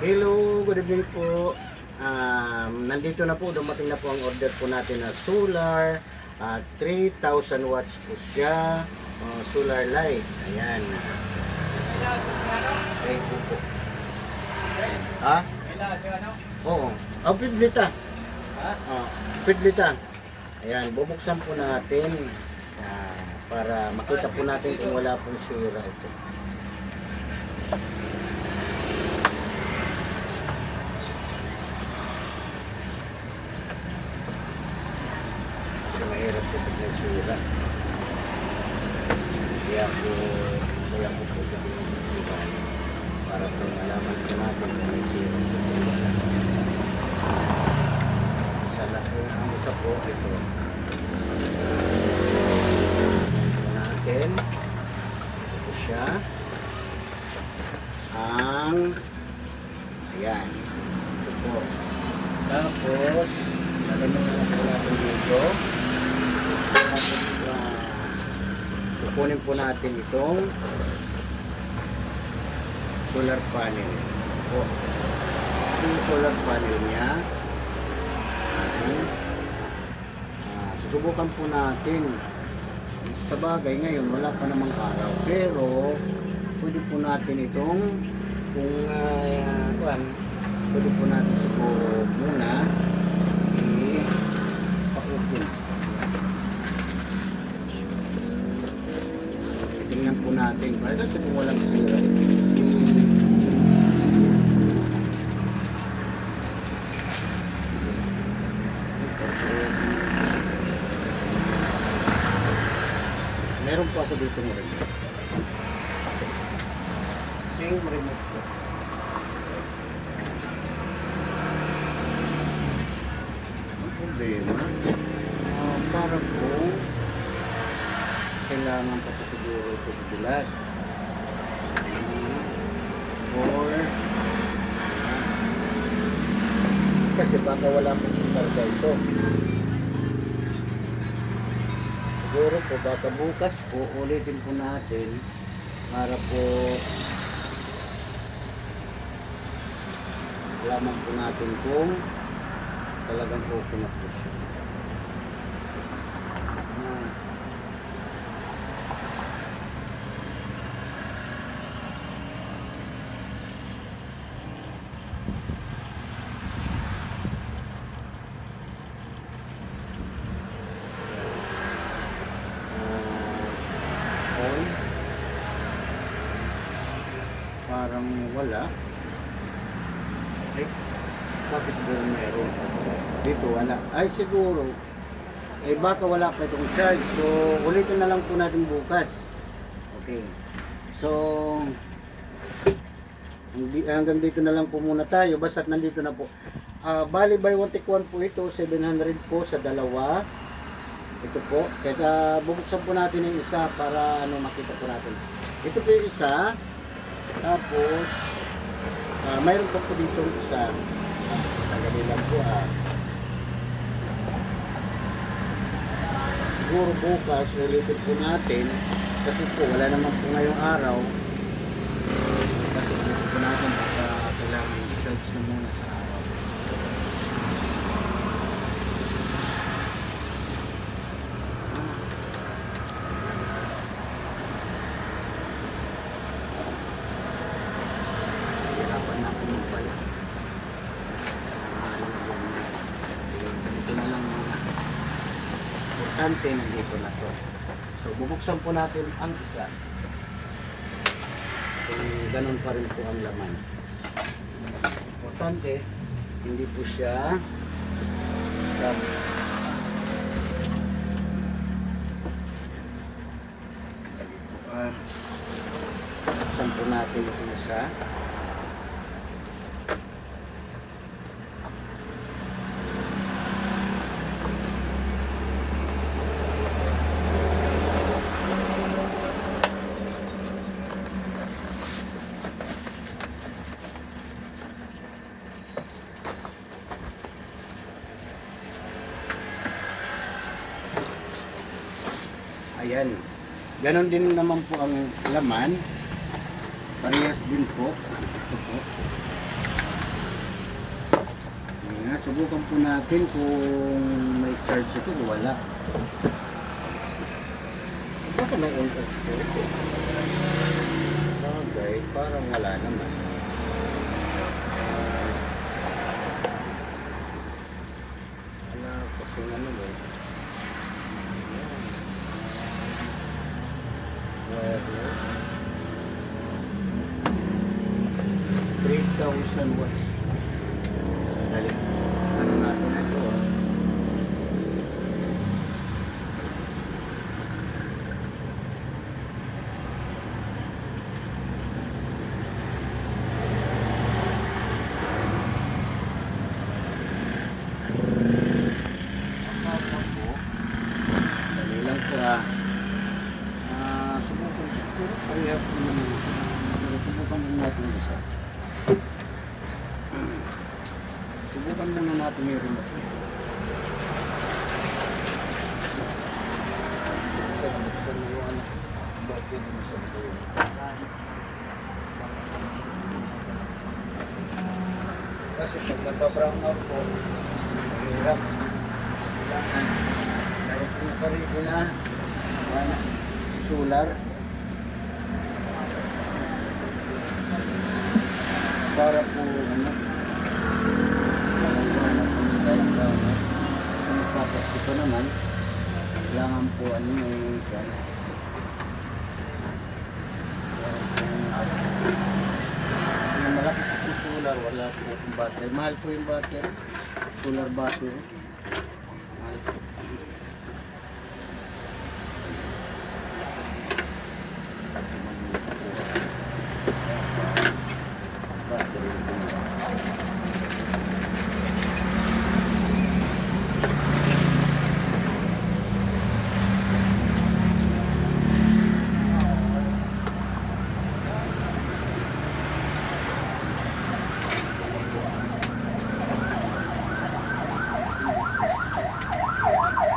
Hello, good evening po. Nandito na po, dumating na po ang order po natin na solar. 3,000 watts po siya. Solar light. Ayan. Ay po. Ha? Oo. Pidlita. Pidlita. Ayan, bubuksan po natin para makita po natin kung wala pong sira ito. Mahirap po pag nagsira. Kaya po para po malaman po natin kung may sira po. Ang isa po ito. Ito natin. Ito po siya. Ayan. Ito po. Tapos nalagyan na po natin dito. Kukunin po natin itong solar panel po. Yung solar panel niya, susubukan po natin. Sa bagay ngayon wala pa namang araw, pero pwede po natin itong pwede po natin siguro muna i-pakutin. Tingnan po natin kasi kung walang sira meron po ako dito ng remote. Same remote po. Ang problema para po kailangan pa po siguro ito bibilad or kasi baka wala pong karga ito. Siguro po baka bukas po ulitin po natin para po alaman po natin kung talagang okay na po siya. Parang wala. Bakit doon meron? Dito wala. Ay siguro baka wala pa itong charge. So ulitin na lang po natin bukas. Okay. So hanggang dito na lang po muna tayo. Basta't nandito na po. Bali by 1 take 1 po ito. 700 po sa dalawa. Ito po. Kaya bubuksan po natin yung isa para makita po natin. Ito po yung isa. Tapos mayroon pa po dito isa. Tagali lang po siguro bukas ulitin po natin kasi po wala naman po ngayong araw kasi ulitin po natin baka kailangan charge na muna sa araw. Hirapan na po magbayad sa sige, ganito na lang muna. Importante nandito na to. So bubuksan po natin ang isa kung ganun pa rin po ang laman. Importante hindi po siya stop. Buksan po natin ito isa. Ayan. Ganon din naman po ang laman. Parehas din po. Ito po. Subukan po natin kung may charge ito o wala. Baka may on-off po ito. Okay, parang wala naman. Wala kasi ano mo. Wireless. 3,000 watts. Dali. Ano natin ito ah. Dali lang po ah. Subukan ko. Parehas ko naman. Pero subukan muna natin isa. Subukan muna natin yung remote. Buksan mo yung ano. Bakit mo sa ito yun? Kasi pag nagpa-brown out po, mahirap. Kailangan. Meron po nakarito na. Solar. Para po ano. Tapos ito naman, kailangan po ano may kasi malaki po yung solar, wala po yung battery. Mahal po yung battery, solar battery. Mahal po. Battery.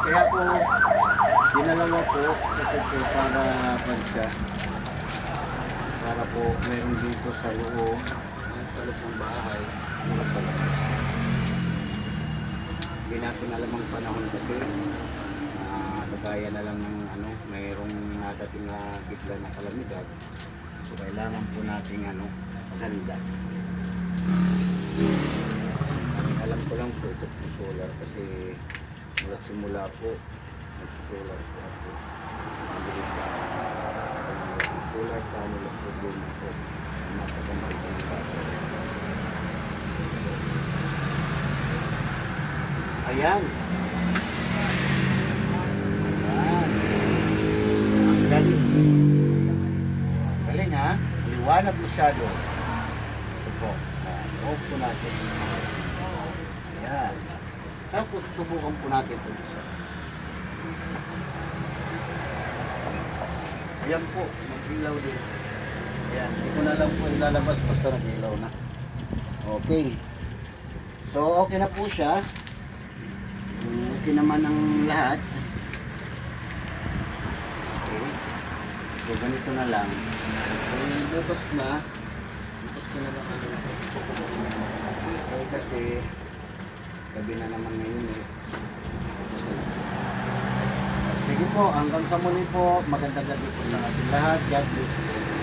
Kaya po, dinalawa po kasi po para siya. Para po meron dito sa loob ng bahay, sa labas. Hindi natin alam ang panahon kasi nagaya na lang ng ano, mayroong nadating na bigla na kalamidad. So kailangan po nating handa. Ang alam ko lang po ito po solar kasi mula simula po nagsusolar po ako. Solar panel ang problema po. Napagambal ko ng baso. Ayan. Ayan. Ang galing. Galing ha. Liwanag masyado. Ito po. Ayan. Off po natin. Ayan. Tapos susubukan po natin ito isa. Ayan po. Mag-ilaw din. Ayan. Hindi ko na lang po ilalabas basta nag-ilaw na. Okay. So okay na po siya. Okay naman ang lahat. Okay. So ganito na lang. Bukas na. Bukas ko na lang. Okay, kasi gabi na naman ngayon eh. Sige po, hanggang sa muli po. Magandang gabi po sa ating lahat. God bless you.